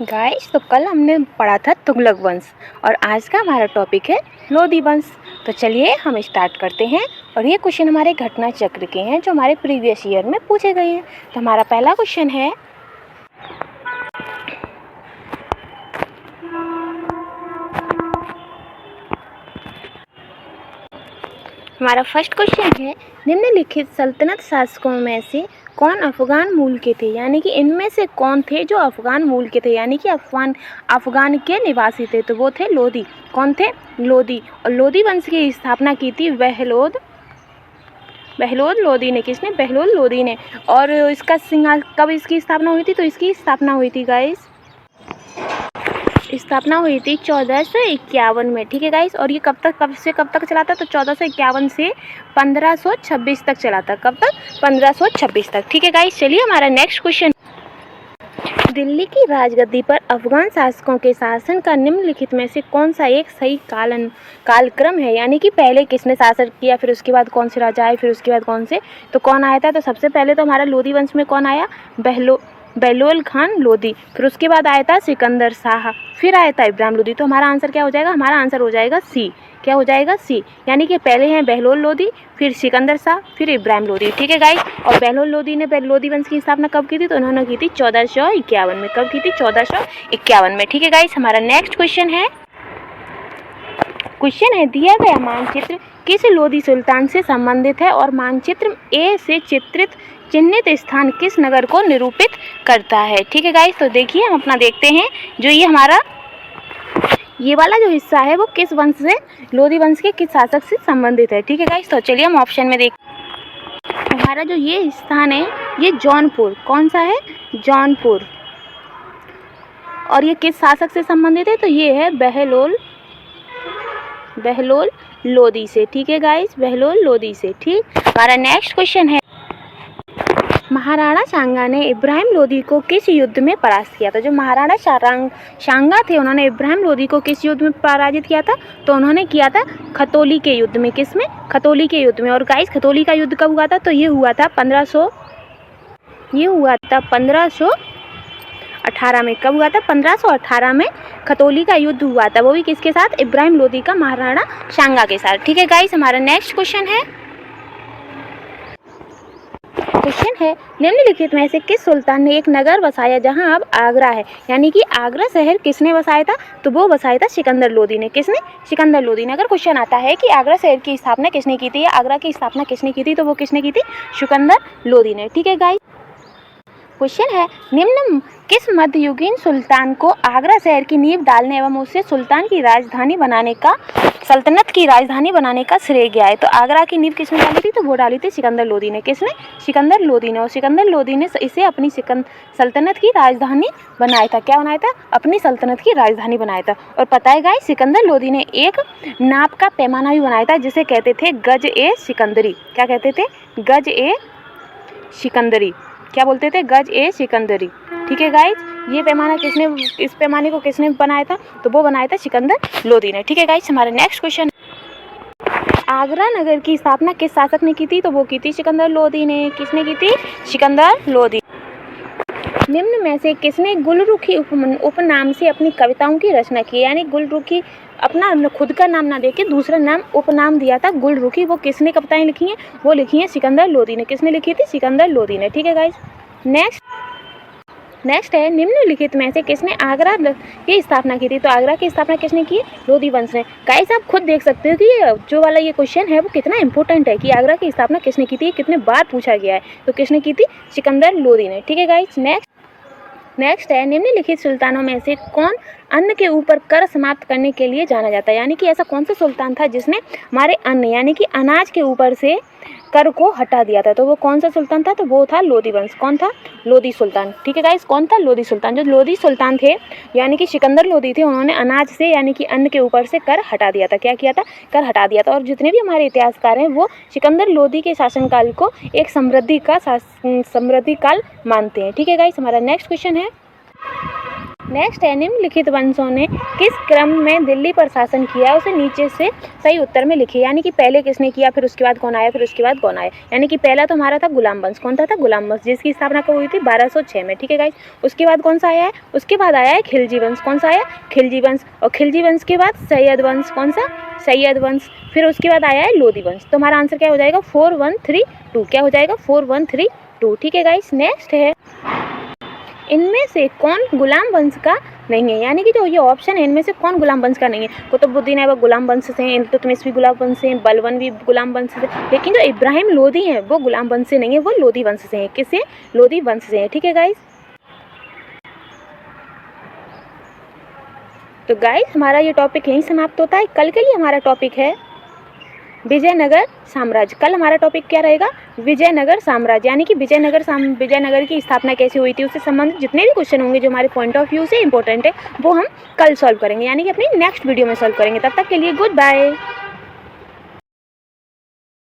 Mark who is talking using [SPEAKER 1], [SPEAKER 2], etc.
[SPEAKER 1] Guys, तो कल हमने पढ़ा था तुगलक वंश और आज का हमारा टॉपिक है लोदी वंश। तो चलिए हम स्टार्ट करते हैं। और ये क्वेश्चन हमारे घटना चक्र के हैं जो हमारे प्रीवियस ईयर में पूछे गए हैं। तो हमारा पहला क्वेश्चन है, हमारा फर्स्ट क्वेश्चन है, निम्नलिखित सल्तनत शासकों में से कौन अफगान मूल के थे? यानी कि इनमें से कौन थे जो अफगान मूल के थे, यानी कि अफगान के निवासी थे? तो वो थे लोदी। कौन थे? लोदी। और लोदी वंश की स्थापना की थी बहलोद लोदी ने। किसने? बहलोद लोदी ने। और इसका कब इसकी स्थापना हुई थी? तो इसकी स्थापना हुई थी गाइस, स्थापना हुई थी 1451 में। ठीक है गाइस। और ये कब से कब तक चला था? तो 1451 से 1526 तक चला था। कब तक? 1526 तक। ठीक है गाइस। चलिए हमारा नेक्स्ट क्वेश्चन, दिल्ली की राजगद्दी पर अफगान शासकों के शासन का निम्नलिखित में से कौन सा एक सही कालक्रम है? यानी कि पहले किसने शासन किया, फिर उसके बाद कौन से राजा आए, फिर उसके बाद कौन से, तो कौन आया था? तो सबसे पहले तो हमारा लोदी वंश में कौन आया? बहलोल खान लोदी। फिर उसके बाद आया था सिकंदर शाह, फिर आया था इब्राहिम लोदी। तो हमारा आंसर क्या हो जाएगा? हमारा आंसर हो जाएगा सी। क्या हो जाएगा? सी। यानी कि पहले हैं बहलोल लोदी, फिर सिकंदर शाह, फिर इब्राहिम लोदी। ठीक है गाइस। और बहलोल लोदी ने लोदी वंश की स्थापना कब की थी? तो उन्होंने की थी 1451 में। कब की थी? 1451 में। ठीक है गाइस। हमारा नेक्स्ट क्वेश्चन है, दिया गया मानचित्र किस लोदी सुल्तान से संबंधित है और मानचित्र ए से चिन्हित स्थान किस नगर को निरूपित करता है? ठीक है गाइस। तो देखिए हम अपना देखते हैं, जो ये हमारा ये वाला जो हिस्सा है वो किस वंश से, लोदी वंश के किस शासक से संबंधित है? ठीक है गाइस। तो चलिए हम ऑप्शन में देख, हमारा जो ये स्थान है ये जौनपुर, कौन सा है? जौनपुर। और ये किस शासक से संबंधित है? तो ये है बहलोल लोदी से। ठीक है गाइस, बहलोल लोदी से। ठीक। हमारा नेक्स्ट क्वेश्चन है, महाराणा सांगा ने इब्राहिम लोदी को किस युद्ध में परास्त किया था? जो महाराणा सांगा थे उन्होंने इब्राहिम लोदी को किस युद्ध में पराजित किया था? तो उन्होंने किया था खतौली के युद्ध में। किसमें? खतौली के युद्ध में। और गाइस खतौली का युद्ध कब हुआ था? तो ये हुआ था 1518 में। कब हुआ था? 1518 में खतौली का युद्ध हुआ था। वो भी किसके साथ? इब्राहिम लोदी का महाराणा सांगा के साथ। ठीक है गाइस। हमारा नेक्स्ट क्वेश्चन है, निम्नलिखित में से किस सुल्तान ने एक नगर बसाया जहां अब आगरा है? यानी कि आगरा शहर किसने बसाया था? तो वो बसाया था सिकंदर लोदी ने। किसने? सिकंदर लोदी ने। अगर क्वेश्चन आता है कि आगरा शहर की स्थापना किसने की थी या आगरा की स्थापना किसने की थी, तो वो किसने की थी? सिकंदर लोदी ने। ठीक है गाइस। क्वेश्चन है, निम्न किस मध्ययुगीन सुल्तान को आगरा शहर की नींव डालने एवं उसे सल्तनत की राजधानी बनाने का श्रेय गया है? तो आगरा की नींव किसने डाली थी? तो वो डाली थी सिकंदर लोदी ने। किसने? सिकंदर लोदी ने। और सिकंदर लोदी ने इसे अपनी सल्तनत की राजधानी बनाया था। क्या बनाया था? अपनी सल्तनत की राजधानी बनाया था। और पता है गाइस, सिकंदर लोदी ने एक नाप का पैमाना भी बनाया था जिसे कहते थे गज ए सिकंदरी। क्या कहते थे? गज ए सिकंदरी। क्या बोलते थे? गज ए सिकंदरी। ठीक है गाइस। ये पैमाना इस पैमाने को किसने बनाया था? तो वो बनाया था सिकंदर लोदी ने। ठीक है गाइस। हमारा नेक्स्ट क्वेश्चन, आगरा नगर की स्थापना किस शासक ने की थी? तो वो की थी सिकंदर लोदी ने। किसने की थी? सिकंदर लोदी। निम्न में से किसने गुलरुखी उपनाम से अपनी कविताओं की रचना की? यानी गुलरुखी अपना खुद का नाम ना देके दूसरा नाम उपनाम दिया था गुलरुखी। वो किसने कविताएं लिखी हैं? वो लिखी हैं सिकंदर लोदी ने। किसने लिखी थी? सिकंदर लोदी ने। ठीक है गाइस। नेक्स्ट है, निम्नलिखित में से किसने आगरा की स्थापना की थी? तो आगरा की स्थापना किसने की? लोदी वंश ने। गाइस आप खुद देख सकते हो कि जो वाला ये क्वेश्चन है वो कितना इंपॉर्टेंट है कि आगरा की स्थापना किसने की थी, कितने बार पूछा गया है। तो किसने की थी? सिकंदर लोदी ने। ठीक है गाइस। नेक्स्ट है, निम्नलिखित सुल्तानों में से कौन अन्न के ऊपर कर समाप्त करने के लिए जाना जाता है? यानी कि ऐसा कौन सा सुल्तान था जिसने हमारे अन्न यानी कि अनाज के ऊपर से कर को हटा दिया था? तो वो कौन सा सुल्तान था? तो वो था लोदी वंश। कौन था? लोदी सुल्तान। ठीक है गाइस। कौन था? लोदी सुल्तान। जो लोदी सुल्तान थे यानी कि सिकंदर लोदी थे, उन्होंने अनाज से यानी कि अन्न के ऊपर से कर हटा दिया था। क्या किया था? कर हटा दिया था। और जितने भी हमारे इतिहासकार हैं वो सिकंदर लोदी के शासनकाल को एक समृद्धि काल मानते हैं। ठीक है गाइस। हमारा नेक्स्ट क्वेश्चन है, नेक्स्ट है निम्नलिखित वंशों ने किस क्रम में दिल्ली पर शासन किया, उसे नीचे से सही उत्तर में लिखिए। यानी कि पहले किसने किया, फिर उसके बाद कौन आया, फिर उसके बाद कौन आया। यानी कि पहला तो हमारा था गुलाम वंश। कौन था गुलाम वंश, जिसकी स्थापना कब हुई थी 1206 में। ठीक है गाइस। उसके बाद कौन सा आया है, उसके बाद आया है खिलजी वंश। कौन सा आया, खिलजी वंश। और खिलजी वंश के बाद सैयद वंश। कौन सा, सैयद वंश। फिर उसके बाद आया है लोदी वंश। तो हमारा आंसर क्या हो जाएगा 4132। क्या हो जाएगा 4132। ठीक है गाइस। नेक्स्ट है इनमें से कौन गुलाम वंश का नहीं है। यानी कि जो ये ऑप्शन है इनमें से कौन गुलाम वंश का नहीं है। कुतुबुद्दीन ऐबक गुलाम वंश से हैं, इल्तुतमिश भी गुलाम वंश से हैं, बलबन भी गुलाम वंश से, लेकिन जो इब्राहिम लोदी हैं वो गुलाम वंश से नहीं है, वो लोदी वंश से हैं। किससे, लोदी वंश से हैं। ठीक है गाइस। तो गाइस हमारा ये टॉपिक यहीं समाप्त होता है। कल के लिए हमारा टॉपिक है विजयनगर साम्राज्य। कल हमारा टॉपिक क्या रहेगा, विजयनगर साम्राज्य। यानी कि विजयनगर की स्थापना कैसे हुई थी, उससे संबंधित जितने भी क्वेश्चन होंगे जो हमारे पॉइंट ऑफ व्यू से इंपॉर्टेंट है वो हम कल सॉल्व करेंगे, यानी कि अपनी नेक्स्ट वीडियो में सॉल्व करेंगे। तब तक के लिए गुड बाय।